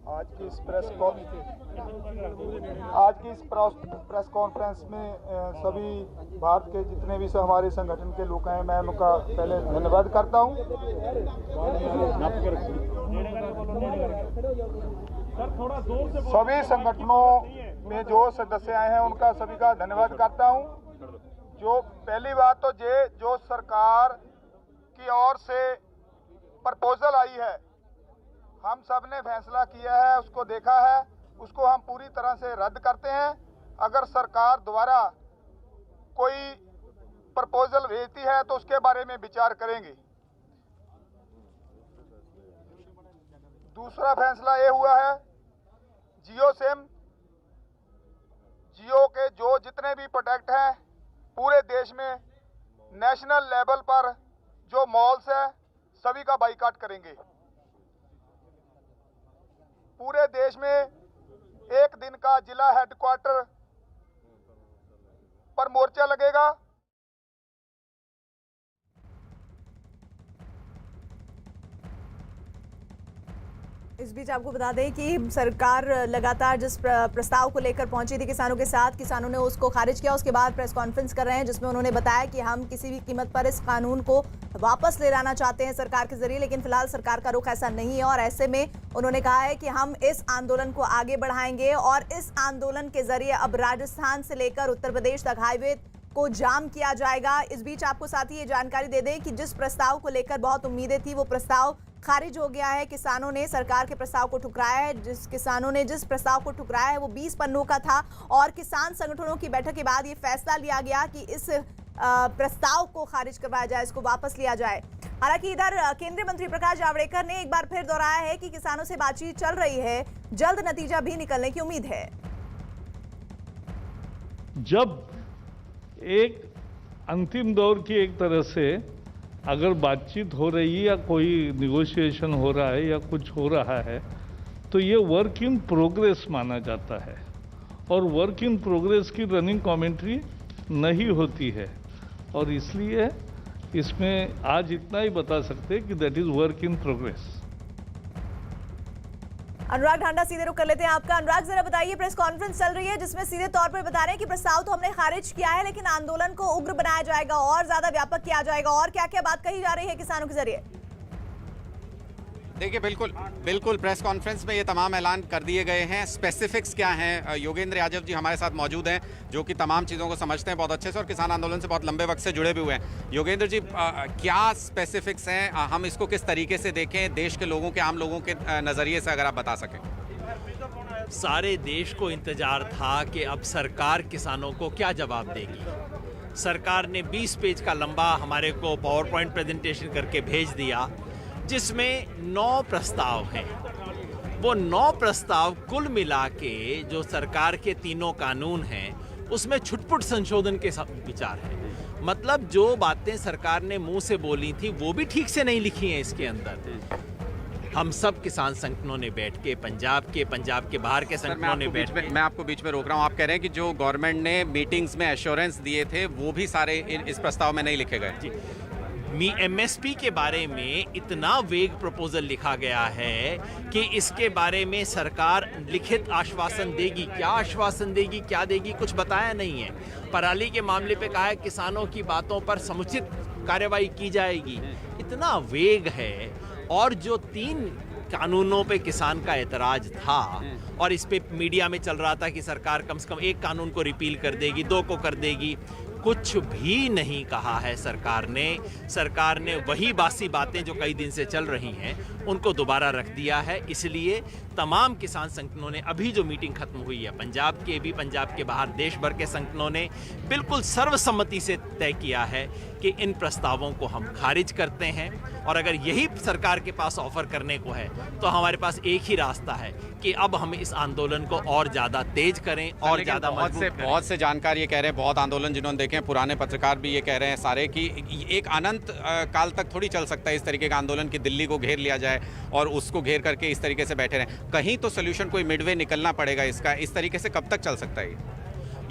आज की इस प्रेस कॉन्फ्रेंस में सभी भारत के जितने भी हमारे संगठन के लोग हैं, मैं उनका पहले धन्यवाद करता हूं। सभी संगठनों में जो सदस्य आए हैं उनका सभी का धन्यवाद करता हूं। जो पहली बात तो जो सरकार की ओर से प्रपोजल आई है, हम सब ने फैसला किया है, उसको देखा है, उसको हम पूरी तरह से रद्द करते हैं। अगर सरकार दोबारा कोई प्रपोजल भेजती है तो उसके बारे में विचार करेंगे। दूसरा फैसला ये हुआ है, जियो सिम, जियो के जो जितने भी प्रोडक्ट हैं पूरे देश में नेशनल लेवल पर जो मॉल्स हैं सभी का बाइकाट करेंगे। पूरे देश में एक दिन का जिला हेडक्वार्टर पर मोर्चा लगेगा। इस बीच आपको बता दें कि सरकार लगातार जिस प्रस्ताव को लेकर पहुंची थी किसानों के साथ, किसानों ने उसको खारिज किया। उसके बाद प्रेस कॉन्फ्रेंस कर रहे हैं, जिसमें उन्होंने बताया कि हम किसी भी कीमत पर इस कानून को वापस ले लाना चाहते हैं सरकार के जरिए, लेकिन फिलहाल सरकार का रुख ऐसा नहीं है। और ऐसे में उन्होंने कहा है कि हम इस आंदोलन को आगे बढ़ाएंगे और इस आंदोलन के जरिए अब राजस्थान से लेकर उत्तर प्रदेश तक हाईवे को जाम किया जाएगा। इस बीच आपको साथ ही ये जानकारी दे दें कि जिस प्रस्ताव को लेकर बहुत उम्मीदें थी, वो प्रस्ताव खारिज हो गया है। किसानों ने सरकार के प्रस्ताव को ठुकराया है। किसानों ने जिस प्रस्ताव को ठुकराया है वो 20 पन्नों का था और किसान संगठनों की बैठक के बाद ये फैसला लिया गया कि इस प्रस्ताव को खारिज करवाया जाए, इसको वापस लिया जाए। हालांकि इधर केंद्रीय मंत्री प्रकाश जावड़ेकर ने एक बार फिर दोहराया है कि किसानों से बातचीत चल रही है, जल्द नतीजा भी निकलने की उम्मीद है। जब एक अंतिम दौर की एक तरह से अगर बातचीत हो रही है या कोई निगोशिएशन हो रहा है या कुछ हो रहा है तो ये वर्क इन प्रोग्रेस माना जाता है और वर्क इन प्रोग्रेस की रनिंग कमेंट्री नहीं होती है और इसलिए इसमें आज इतना ही बता सकते हैं कि that is work in progress. Anurag Dhanda, सीधे रुक कर लेते हैं आपका। अनुराग, जरा बताइए, प्रेस कॉन्फ्रेंस चल रही है जिसमें सीधे तौर पर बता रहे हैं कि प्रस्ताव तो हमने खारिज किया है लेकिन आंदोलन को उग्र बनाया जाएगा और ज्यादा व्यापक किया जाएगा, और क्या क्या बात कही जा रही है किसानों के जरिए? देखिए, बिल्कुल प्रेस कॉन्फ्रेंस में ये तमाम ऐलान कर दिए गए हैं। स्पेसिफिक्स क्या हैं, योगेंद्र यादव जी हमारे साथ मौजूद हैं जो कि तमाम चीज़ों को समझते हैं बहुत अच्छे से और किसान आंदोलन से बहुत लंबे वक्त से जुड़े भी हुए हैं। योगेंद्र जी, क्या स्पेसिफिक्स हैं, हम इसको किस तरीके से देखें, देश के लोगों के, आम लोगों के नज़रिए से अगर आप बता सकें। सारे देश को इंतजार था कि अब सरकार किसानों को क्या जवाब देगी। सरकार ने 20 पेज का लंबा हमारे को पावर पॉइंट प्रेजेंटेशन करके भेज दिया जिसमें 9 प्रस्ताव हैं। वो 9 प्रस्ताव कुल मिला के जो सरकार के तीनों कानून हैं उसमें छुटपुट संशोधन के विचार हैं। मतलब जो बातें सरकार ने मुंह से बोली थी वो भी ठीक से नहीं लिखी हैं इसके अंदर। हम सब किसान संगठनों ने बैठ के, पंजाब के बाहर के संगठनों ने बैठ के, मैं आपको बीच में रोक रहा हूँ। आप कह रहे हैं कि जो गवर्नमेंट ने मीटिंग्स में एश्योरेंस दिए थे वो भी सारे इस प्रस्ताव में नहीं लिखे गए। MSP के बारे में इतना वेग प्रपोजल लिखा गया है कि इसके बारे में सरकार लिखित आश्वासन देगी, क्या आश्वासन देगी, क्या देगी, कुछ बताया नहीं है। पराली के मामले पे कहा है किसानों की बातों पर समुचित कार्रवाई की जाएगी। इतना वेग है। और जो 3 कानूनों पे किसान का एतराज था और इस पे मीडिया में चल रहा था कि सरकार कम से कम 1 कानून को रिपील कर देगी, 2 को कर देगी, कुछ भी नहीं कहा है सरकार ने। सरकार ने वही बासी बातें जो कई दिन से चल रही हैं उनको दोबारा रख दिया है। इसलिए तमाम किसान संगठनों ने, अभी जो मीटिंग खत्म हुई है, पंजाब के भी, पंजाब के बाहर देश भर के संगठनों ने बिल्कुल सर्वसम्मति से तय किया है कि इन प्रस्तावों को हम खारिज करते हैं। और अगर यही सरकार के पास ऑफर करने को है तो हमारे पास एक ही रास्ता है कि अब हम इस आंदोलन को और ज़्यादा तेज करें और ज़्यादा मजबूत करें। बहुत से जानकार ये कह रहे हैं, बहुत आंदोलन जिन्होंने देखे हैं, पुराने पत्रकार भी ये कह रहे हैं सारे कि एक अनंत काल तक थोड़ी चल सकता है इस तरीके का आंदोलन कि दिल्ली को घेर लिया जाए और उसको घेर करके इस तरीके से बैठे रहें। कहीं तो सोल्यूशन, कोई मिडवे निकलना पड़ेगा इसका। इस तरीके से कब तक चल सकता है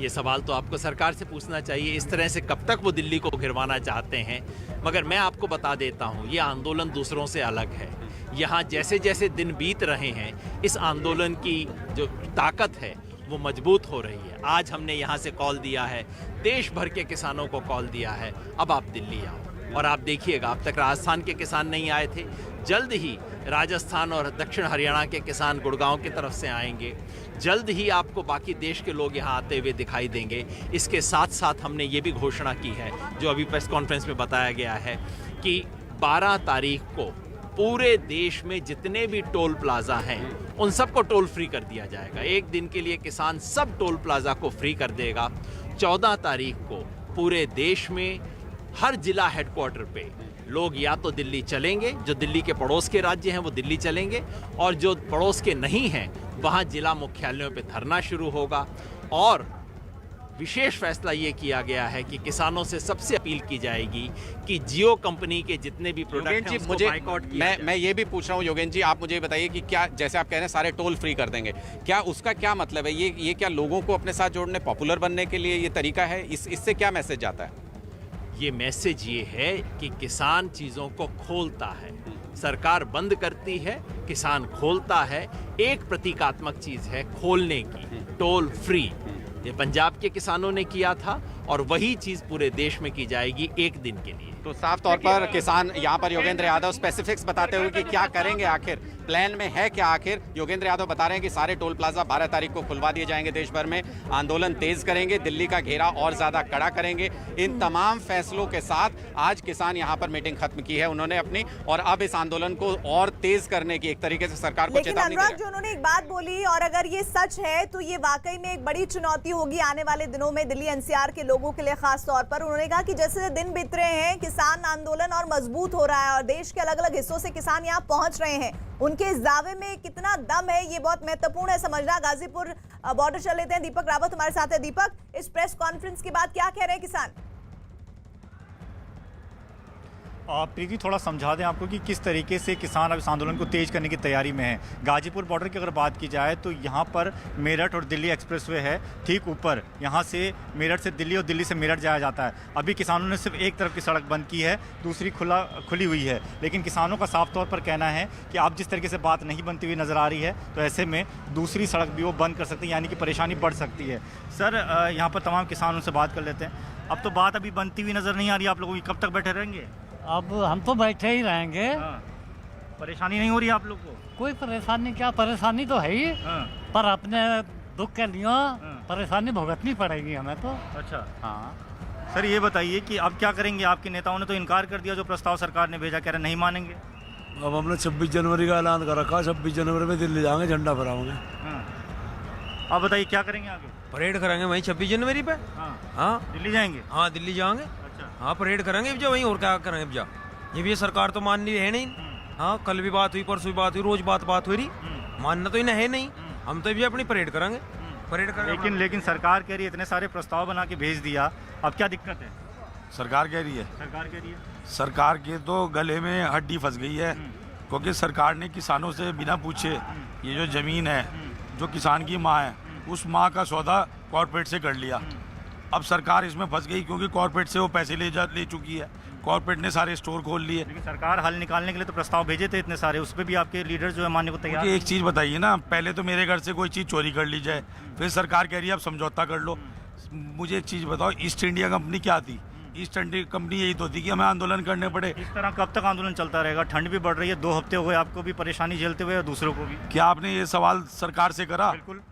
ये सवाल तो आपको सरकार से पूछना चाहिए। इस तरह से कब तक वो दिल्ली को घिरवाना चाहते हैं। मगर मैं आपको बता देता हूँ, ये आंदोलन दूसरों से अलग है। यहाँ जैसे जैसे दिन बीत रहे हैं इस आंदोलन की जो ताकत है वो मजबूत हो रही है। आज हमने यहाँ से कॉल दिया है, देश भर के किसानों को कॉल दिया है, अब आप दिल्ली आओ और आप देखिएगा। अब तक राजस्थान के किसान नहीं आए थे, जल्द ही राजस्थान और दक्षिण हरियाणा के किसान गुड़गांव की तरफ से आएंगे। जल्द ही आपको बाकी देश के लोग यहाँ आते हुए दिखाई देंगे। इसके साथ साथ हमने ये भी घोषणा की है, जो अभी प्रेस कॉन्फ्रेंस में बताया गया है, कि 12 तारीख को पूरे देश में जितने भी टोल प्लाजा हैं उन सबको टोल फ्री कर दिया जाएगा। एक दिन के लिए किसान सब टोल प्लाजा को फ्री कर देगा। 14 तारीख को पूरे देश में हर जिला हेडक्वार्टर पे लोग या तो दिल्ली चलेंगे, जो दिल्ली के पड़ोस के राज्य हैं वो दिल्ली चलेंगे, और जो पड़ोस के नहीं हैं वहाँ जिला मुख्यालयों पे धरना शुरू होगा। और विशेष फैसला ये किया गया है कि किसानों से सबसे अपील की जाएगी कि जियो कंपनी के जितने भी प्रोडक्ट हैं उसको बाइकआउट किया जाए। मैं ये भी पूछ रहा हूँ योगेंद्र जी, आप मुझे बताइए कि क्या, जैसे आप कह रहे हैं सारे टोल फ्री कर देंगे, क्या उसका क्या मतलब है? ये क्या लोगों को अपने साथ जोड़ने, पॉपुलर बनने के लिए ये तरीका है? इससे क्या मैसेज जाता है? ये मैसेज ये है कि किसान चीज़ों को खोलता है, सरकार बंद करती है, किसान खोलता है। एक प्रतीकात्मक चीज़ है खोलने की, टोल फ्री। ये पंजाब के किसानों ने किया था और वही चीज़ पूरे देश में की जाएगी एक दिन के लिए। तो साफ तौर पर किसान यहाँ पर योगेंद्र यादव स्पेसिफिक्स बताते हुए कि क्या करेंगे, आखिर प्लान में है क्या? आखिर योगेंद्र यादव बता रहे हैं कि सारे टोल प्लाजा 12 तारीख को खुलवा दिए जाएंगे देश भर में, आंदोलन तेज करेंगे, दिल्ली का घेरा और ज्यादा कड़ा करेंगे। इन तमाम फैसलों के साथ आज किसान यहाँ पर मीटिंग खत्म की है उन्होंने अपनी, और अब इस आंदोलन को और तेज करने की एक तरीके से सरकार को चेतावनी दी है। जो उन्होंने एक बात बोली, और अगर ये सच है तो ये वाकई में एक बड़ी चुनौती होगी आने वाले दिनों में दिल्ली एनसीआर के लोगों के लिए खास तौर पर। उन्होंने कहा कि जैसे दिन बीत रहे हैं किसान आंदोलन और मजबूत हो रहा है और देश के अलग अलग हिस्सों से किसान यहाँ पहुंच रहे हैं, उनके इस दावे में कितना दम है ये बहुत महत्वपूर्ण है समझना। गाजीपुर बॉर्डर चल लेते हैं, दीपक रावत हमारे साथ है। दीपक, इस प्रेस कॉन्फ्रेंस के बाद क्या कह रहे हैं किसान? प्रीति थोड़ा समझा दें आपको कि किस तरीके से किसान अब इस आंदोलन को तेज करने की तैयारी में है। गाजीपुर बॉर्डर की अगर बात की जाए तो यहाँ पर मेरठ और दिल्ली एक्सप्रेसवे है, ठीक ऊपर यहाँ से मेरठ से दिल्ली और दिल्ली से मेरठ जाया जाता है। अभी किसानों ने सिर्फ एक तरफ की सड़क बंद की है, दूसरी खुली हुई है, लेकिन किसानों का साफ तौर पर कहना है कि अब जिस तरीके से बात नहीं बनती हुई नज़र आ रही है तो ऐसे में दूसरी सड़क भी वो बंद कर सकती है, यानी कि परेशानी बढ़ सकती है। सर, यहाँ पर तमाम किसानों से बात कर लेते हैं। अब तो बात अभी बनती हुई नज़र नहीं आ रही आप लोगों की, कब तक बैठे रहेंगे? अब हम तो बैठे ही रहेंगे। परेशानी नहीं हो रही आप लोग को? कोई परेशानी क्या, परेशानी तो है ही, पर अपने दुख के लिए परेशानी भुगतनी पड़ेगी हमें तो। अच्छा, हाँ सर, ये बताइए कि अब क्या करेंगे? आपके नेताओं ने तो इनकार कर दिया, जो प्रस्ताव सरकार ने भेजा, कह रहे नहीं मानेंगे। अब हमने 26 जनवरी का ऐलान कर रखा, 26 जनवरी में दिल्ली जाएंगे, झंडा फहराएंगे। आप बताइए क्या करेंगे आगे? परेड करेंगे वहीं 26 जनवरी पे। हाँ, दिल्ली जाएंगे? हाँ, दिल्ली जाएंगे। हाँ, परेड करेंगे जो वहीं, और क्या करेंगे अब जा। ये भी सरकार तो माननी है नहीं। हाँ, कल भी बात हुई, परसों भी बात हुई, रोज बात हो रही, मानना तो इन्हें है नहीं। हम तो भी अपनी परेड करेंगे, परेड करेंगे। लेकिन सरकार कह रही है इतने सारे प्रस्ताव बना के भेज दिया, अब क्या दिक्कत है? सरकार कह रही है सरकार के तो गले में हड्डी फंस गई है, क्योंकि सरकार ने किसानों से बिना पूछे ये जो जमीन है, जो किसान की माँ है, उस माँ का सौदा कॉर्पोरेट से कर लिया। अब सरकार इसमें फंस गई क्योंकि कॉर्पोरेट से वो पैसे ले चुकी है, कॉर्पोरेट ने सारे स्टोर खोल लिए। लेकिन सरकार हल निकालने के लिए तो प्रस्ताव भेजे थे इतने सारे, उस पर भी आपके लीडर जो है मानने को तैयार। एक चीज़ बताइए ना, पहले तो मेरे घर से कोई चीज़ चोरी कर ली जाए, फिर सरकार कह रही है अब समझौता कर लो। मुझे एक चीज़ बताओ, ईस्ट इंडिया कंपनी क्या थी? ईस्ट इंडिया कंपनी यही तो थी कि हमें आंदोलन करने पड़े। इस तरह कब तक आंदोलन चलता रहेगा? ठंड भी बढ़ रही है, 2 हफ्ते हो गए आपको भी परेशानी झेलते हुए और दूसरों को भी। क्या आपने ये सवाल सरकार से करा? बिल्कुल।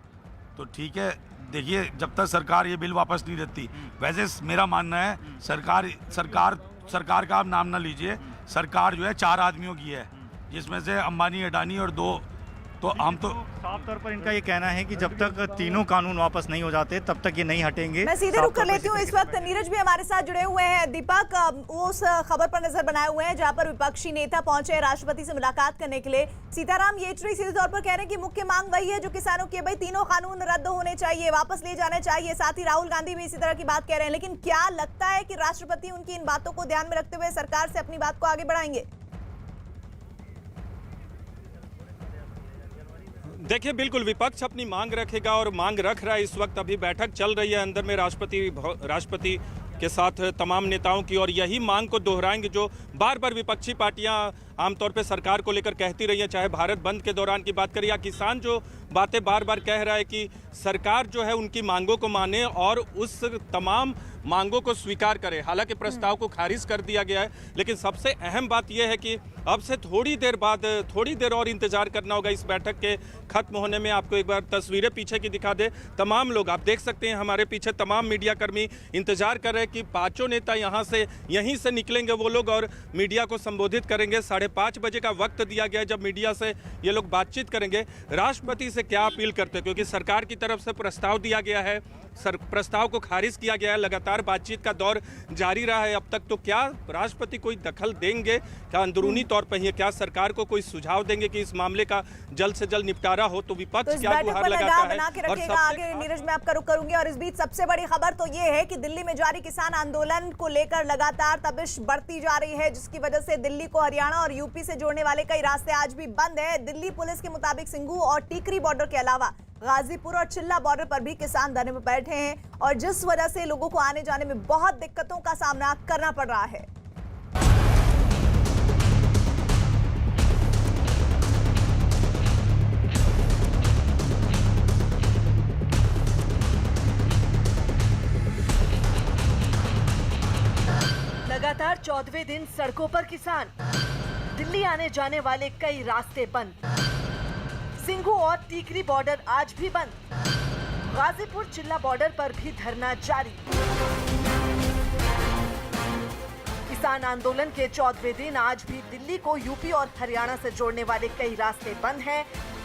तो ठीक है, देखिए जब तक सरकार ये बिल वापस नहीं देती, वैसे मेरा मानना है सरकार का आप नाम ना लीजिए, सरकार जो है 4 आदमियों की है, जिसमें से अंबानी, अडानी और 2, तो हम तो साफ तौर पर इनका ये कहना है कि जब तक तीनों कानून वापस नहीं हो जाते तब तक ये नहीं हटेंगे। मैं सीधे रुक कर लेती हूँ, इस वक्त नीरज भी हमारे साथ जुड़े हुए हैं। दीपक, वो उस खबर पर नजर बनाए हुए हैं जहां पर विपक्षी नेता पहुंचे राष्ट्रपति से मुलाकात करने के लिए। सीताराम येचुरी सीधे तौर पर कह रहे हैं कि मुख्य मांग वही है जो किसानों की, भाई तीनों कानून रद्द होने चाहिए, वापस ले जाने चाहिए। साथ ही राहुल गांधी भी इसी तरह की बात कह रहे हैं, लेकिन क्या लगता है कि राष्ट्रपति उनकी इन बातों को ध्यान में रखते हुए सरकार से अपनी बात को आगे बढ़ाएंगे? देखिए, बिल्कुल विपक्ष अपनी मांग रखेगा और मांग रख रहा है। इस वक्त अभी बैठक चल रही है अंदर में राष्ट्रपति के साथ तमाम नेताओं की, और यही मांग को दोहराएंगे जो बार बार विपक्षी पार्टियां आमतौर पे सरकार को लेकर कहती रही है, चाहे भारत बंद के दौरान की बात करें या किसान जो बातें बार बार कह रहा है कि सरकार जो है उनकी मांगों को माने और उस तमाम मांगों को स्वीकार करे। हालांकि प्रस्ताव को खारिज कर दिया गया है, लेकिन सबसे अहम बात यह है कि अब से थोड़ी देर और इंतजार करना होगा इस बैठक के खत्म होने में। आपको एक बार तस्वीरें पीछे की दिखा दे। तमाम लोग आप देख सकते हैं, हमारे पीछे तमाम मीडिया कर्मी इंतजार कर रहे हैं कि 5 नेता यहीं से निकलेंगे वो लोग और मीडिया को संबोधित करेंगे। 5:30 बजे का वक्त दिया गया है जब मीडिया से ये लोग बातचीत करेंगे। राष्ट्रपति से क्या अपील करते हैं, क्योंकि सरकार की तरफ से प्रस्ताव दिया गया है, प्रस्ताव को खारिज किया गया है, लगातार बातचीत का दौर जारी रहा है अब तक। तो क्या राष्ट्रपति कोई दखल देंगे, क्या अंदरूनी तौर पर ही, क्या सरकार को कोई सुझाव देंगे कि इस मामले का जल्द से जल्द निपटारा हो? तो विपक्ष क्या गुहार लगाता है और आगे नीरज में आपका रुख करूंगी। और इस बीच सबसे बड़ी खबर तो ये है कि दिल्ली में जारी किसान आंदोलन को लेकर लगातार तपिश बढ़ती जा रही है, जिसकी वजह से दिल्ली को हरियाणा और यूपी से जोड़ने वाले कई रास्ते आज भी बंद है। दिल्ली पुलिस के मुताबिक सिंघू और टीकरी बॉर्डर के अलावा गाजीपुर और चिल्ला बॉर्डर पर भी किसान धरने में बैठे हैं और जिस वजह से लोगों को आने जाने में बहुत दिक्कतों का सामना करना पड़ रहा है। लगातार 14वें दिन सड़कों पर किसान, दिल्ली आने जाने वाले कई रास्ते बंद, सिंघू और टीकरी बॉर्डर आज भी बंद, गाजीपुर चिल्ला बॉर्डर पर भी धरना जारी। किसान आंदोलन के 14वें दिन आज भी दिल्ली को यूपी और हरियाणा से जोड़ने वाले कई रास्ते बंद हैं।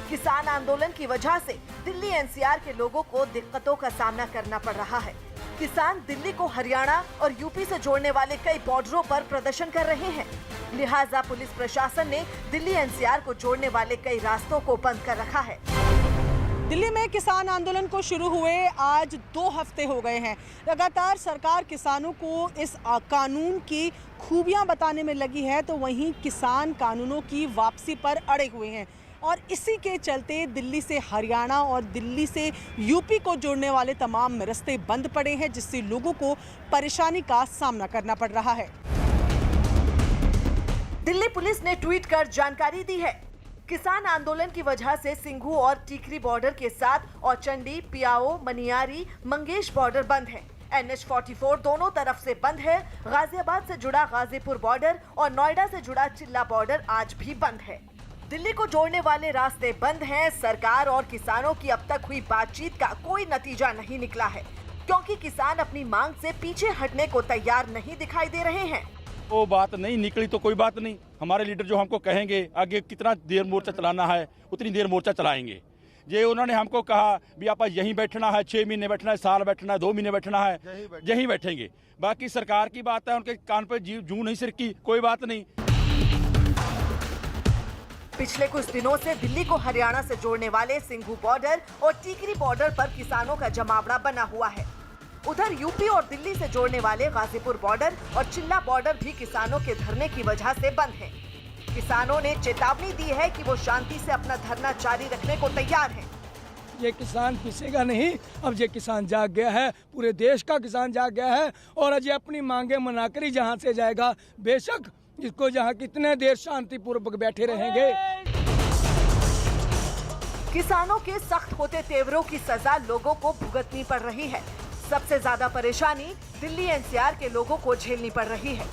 किसान आंदोलन की वजह से दिल्ली एनसीआर के लोगों को दिक्कतों का सामना करना पड़ रहा है। किसान दिल्ली को हरियाणा और यूपी से जोड़ने वाले कई बॉर्डरों पर प्रदर्शन कर रहे हैं। लिहाजा पुलिस प्रशासन ने दिल्ली एनसीआर को जोड़ने वाले कई रास्तों को बंद कर रखा है। दिल्ली में किसान आंदोलन को शुरू हुए आज 2 हफ्ते हो गए हैं। लगातार सरकार किसानों को इस कानून की खूबियां बताने में लगी है, तो वहीं किसान कानूनों की वापसी पर अड़े हुए हैं और इसी के चलते दिल्ली से हरियाणा और दिल्ली से यूपी को जोड़ने वाले तमाम रास्ते बंद पड़े हैं, जिससे लोगों को परेशानी का सामना करना पड़ रहा है। दिल्ली पुलिस ने ट्वीट कर जानकारी दी है। किसान आंदोलन की वजह से सिंघू और टीकरी बॉर्डर के साथ औचंडी, पियाओ, मनियारी, मंगेश बॉर्डर बंद है। NH-44 दोनों तरफ से बंद है। गाजियाबाद से जुड़ा गाजीपुर बॉर्डर और नोएडा से जुड़ा चिल्ला बॉर्डर आज भी बंद है। दिल्ली को जोड़ने वाले रास्ते बंद हैं। सरकार और किसानों की अब तक हुई बातचीत का कोई नतीजा नहीं निकला है, क्योंकि किसान अपनी मांग से पीछे हटने को तैयार नहीं दिखाई दे रहे हैं। वो बात नहीं निकली तो कोई बात नहीं, हमारे लीडर जो हमको कहेंगे आगे कितना देर मोर्चा चलाना है उतनी देर मोर्चा चलाएंगे। ये उन्होंने हमको कहा भी आप यहीं बैठना है, 6 महीने बैठना है, साल बैठना है, 2 महीने बैठना है, यहीं बैठेंगे। बाकी सरकार की बात है, उनके कान पर जू नहीं सिरकी, कोई बात नहीं। पिछले कुछ दिनों से दिल्ली को हरियाणा से जोड़ने वाले सिंघू बॉर्डर और टीकरी बॉर्डर पर किसानों का जमावड़ा बना हुआ है। उधर यूपी और दिल्ली से जोड़ने वाले गाजीपुर बॉर्डर और चिल्ला बॉर्डर भी किसानों के धरने की वजह से बंद है। किसानों ने चेतावनी दी है कि वो शांति से अपना धरना जारी रखने को तैयार हैं। ये किसान पीछेगा नहीं, अब ये किसान जाग गया है, पूरे देश का किसान जाग गया है और आज ये अपनी मांगे मनाकर ही जहाँ से जाएगा। बेशक इसको जहाँ कितने देर शांतिपूर्वक बैठे रहेंगे। किसानों के सख्त होते तेवरों की सजा लोगों को भुगतनी पड़ रही है। सबसे ज्यादा परेशानी दिल्ली एनसीआर के लोगों को झेलनी पड़ रही है।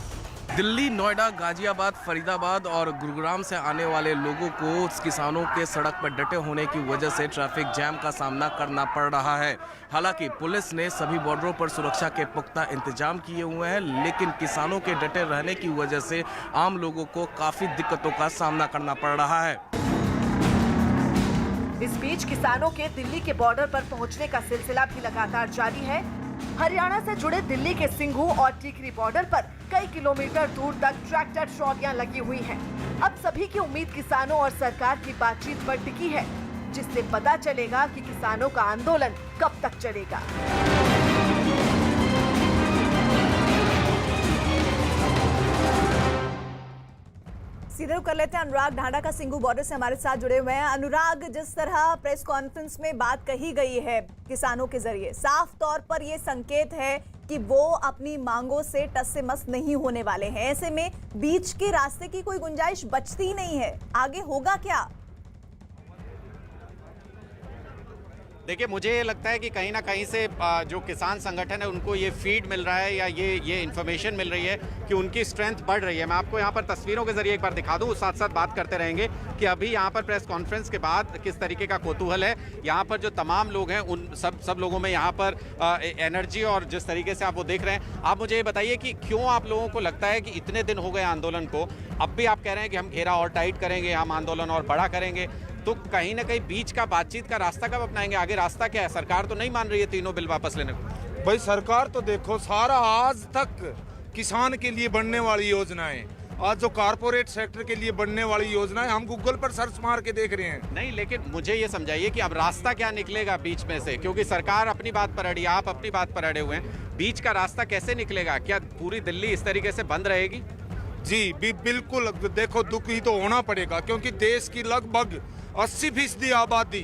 दिल्ली, नोएडा, गाजियाबाद, फरीदाबाद और गुरुग्राम से आने वाले लोगों को किसानों के सड़क पर डटे होने की वजह से ट्रैफिक जैम का सामना करना पड़ रहा है। हालांकि पुलिस ने सभी बॉर्डरों पर सुरक्षा के पुख्ता इंतजाम किए हुए हैं, लेकिन किसानों के डटे रहने की वजह से आम लोगों को काफी दिक्कतों का सामना करना पड़ रहा है। इस बीच किसानों के दिल्ली के बॉर्डर पर पहुंचने का सिलसिला भी लगातार जारी है। हरियाणा से जुड़े दिल्ली के सिंघू और टीकरी बॉर्डर पर कई किलोमीटर दूर तक ट्रैक्टर ट्रॉलियां लगी हुई हैं। अब सभी की उम्मीद किसानों और सरकार की बातचीत पर टिकी है, जिससे पता चलेगा कि किसानों का आंदोलन कब तक चलेगा। सीधे कर लेते हैं अनुराग ढांडा का सिंघू बॉर्डर से हमारे साथ जुड़े हुए हैं। अनुराग, जिस तरह प्रेस कॉन्फ्रेंस में बात कही गई है किसानों के जरिए, साफ तौर पर यह संकेत है कि वो अपनी मांगों से टस से मस नहीं होने वाले हैं। ऐसे में बीच के रास्ते की कोई गुंजाइश बचती ही नहीं है। आगे होगा क्या? देखिए, मुझे ये लगता है कि कहीं ना कहीं से जो किसान संगठन है उनको ये फीड मिल रहा है या ये इन्फॉर्मेशन मिल रही है कि उनकी स्ट्रेंथ बढ़ रही है। मैं आपको यहाँ पर तस्वीरों के जरिए एक बार दिखा दूँ, साथ साथ बात करते रहेंगे कि अभी यहाँ पर प्रेस कॉन्फ्रेंस के बाद किस तरीके का कौतूहल है। यहाँ पर जो तमाम लोग हैं उन सब लोगों में यहाँ पर एनर्जी और जिस तरीके से आप वो देख रहे हैं। आप मुझे ये बताइए कि क्यों आप लोगों को लगता है कि इतने दिन हो गए आंदोलन को, अब भी आप कह रहे हैं कि हम घेरा और टाइट करेंगे, हम आंदोलन और बड़ा करेंगे, तो कहीं ना कहीं बीच का बातचीत का रास्ता कब अपनाएंगे? आगे रास्ता क्या है? सरकार तो नहीं मान रही है तीनों बिल वापस लेने को। भाई सरकार तो देखो, सारा आज तक किसान के लिए बनने वाली योजनाएं, आज जो कारपोरेट सेक्टर के लिए बनने वाली योजनाएं हम गूगल पर सर्च मार के देख रहे हैं। नहीं, लेकिन मुझे ये समझाइए कि अब रास्ता क्या निकलेगा बीच में से, क्योंकि सरकार अपनी बात पर अड़ी, आप अपनी बात पर अड़े हुए हैं। बीच का रास्ता कैसे निकलेगा? क्या पूरी दिल्ली इस तरीके से बंद रहेगी? जी बिल्कुल, देखो दुख ही तो होना पड़ेगा, क्योंकि देश की लगभग 80% आबादी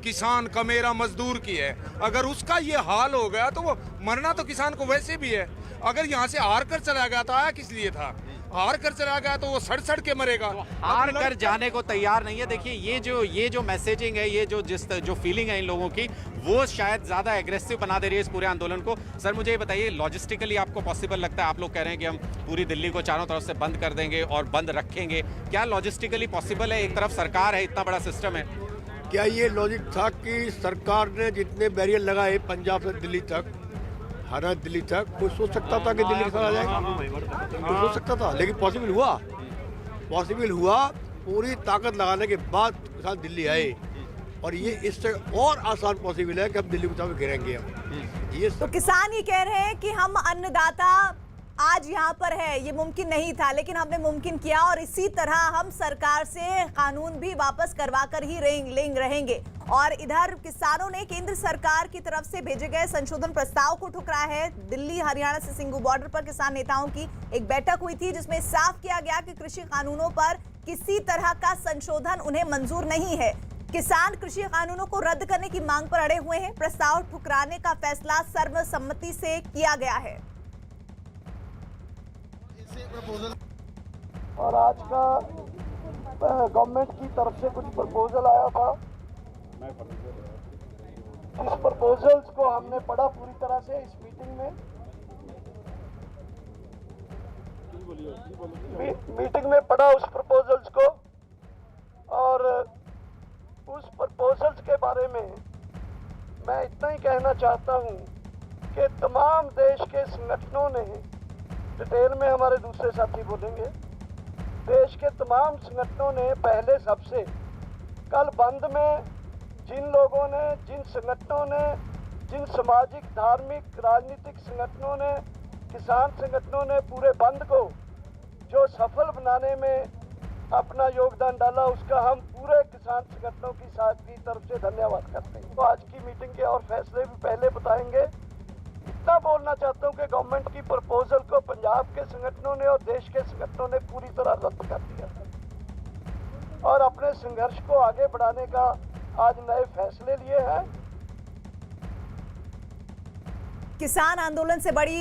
किसान का, मेरा मजदूर की है। अगर उसका ये हाल हो गया तो वो मरना तो किसान को वैसे भी है। अगर यहाँ से हार कर चला गया तो आया किस लिए था? हार कर चला गया तो वो सड़ के मरेगा। हार कर जाने को तैयार नहीं है। देखिए, ये जो मैसेजिंग है, ये जो फीलिंग है इन लोगों की, वो शायद ज्यादा एग्रेसिव बना दे रही है इस पूरे आंदोलन को। सर, मुझे ये बताइए, लॉजिस्टिकली आपको पॉसिबल लगता है? आप लोग कह रहे हैं कि हम पूरी दिल्ली को चारों तरफ से बंद कर देंगे और बंद रखेंगे, क्या लॉजिस्टिकली पॉसिबल है? एक तरफ सरकार है, इतना बड़ा सिस्टम है। क्या ये लॉजिक था कि सरकार ने जितने बैरियर लगाए पंजाब से दिल्ली तक, हरियाणा दिल्ली तक, कोई सोच सकता था कि दिल्ली के साथ आ जाएगा? कोई सोच सकता था? लेकिन पॉसिबल हुआ। पूरी ताकत लगाने के बाद किसान दिल्ली आए, और ये इससे और आसान पॉसिबल है कि हम दिल्ली को चाहे घेरेंगे। तो किसान ये कह रहे हैं कि हम अन्नदाता आज यहाँ पर है, ये मुमकिन नहीं था लेकिन हमने मुमकिन किया और इसी तरह हम सरकार से कानून भी वापस करवा कर ही रहेंगे। और इधर किसानों ने केंद्र सरकार की तरफ से भेजे गए संशोधन प्रस्ताव को ठुकराया है। दिल्ली हरियाणा से सिंगू बॉर्डर पर किसान नेताओं की एक बैठक हुई थी जिसमें साफ किया गया कि कृषि कानूनों पर किसी तरह का संशोधन उन्हें मंजूर नहीं है। किसान कृषि कानूनों को रद्द करने की मांग पर अड़े हुए हैं। प्रस्ताव ठुकराने का फैसला सर्वसम्मति से किया गया है। और आज का गवर्नमेंट की तरफ से कुछ प्रपोजल आया था, इस प्रपोजल्स को हमने पढ़ा पूरी तरह से इस मीटिंग में पढ़ा उस प्रपोजल्स को। और उस प्रपोजल्स के बारे में मैं इतना ही कहना चाहता हूं कि तमाम देश के संगठनों ने, डिटेल में हमारे दूसरे साथी बोलेंगे, देश के तमाम संगठनों ने पहले सबसे कल बंद में जिन लोगों ने, जिन संगठनों ने, जिन सामाजिक, धार्मिक, राजनीतिक संगठनों ने, किसान संगठनों ने पूरे बंद को जो सफल बनाने में अपना योगदान डाला, उसका हम पूरे किसान संगठनों की तरफ से धन्यवाद करते हैं। तो आज की मीटिंग के और फैसले भी पहले बताएंगे। इतना बोलना चाहता हूं कि गवर्नमेंट की प्रपोजल को पंजाब के संगठनों ने और देश के संगठनों ने पूरी तरह रद्द कर दिया और अपने संघर्ष को आगे बढ़ाने का आज नए फैसले लिए हैं। किसान आंदोलन से बड़ी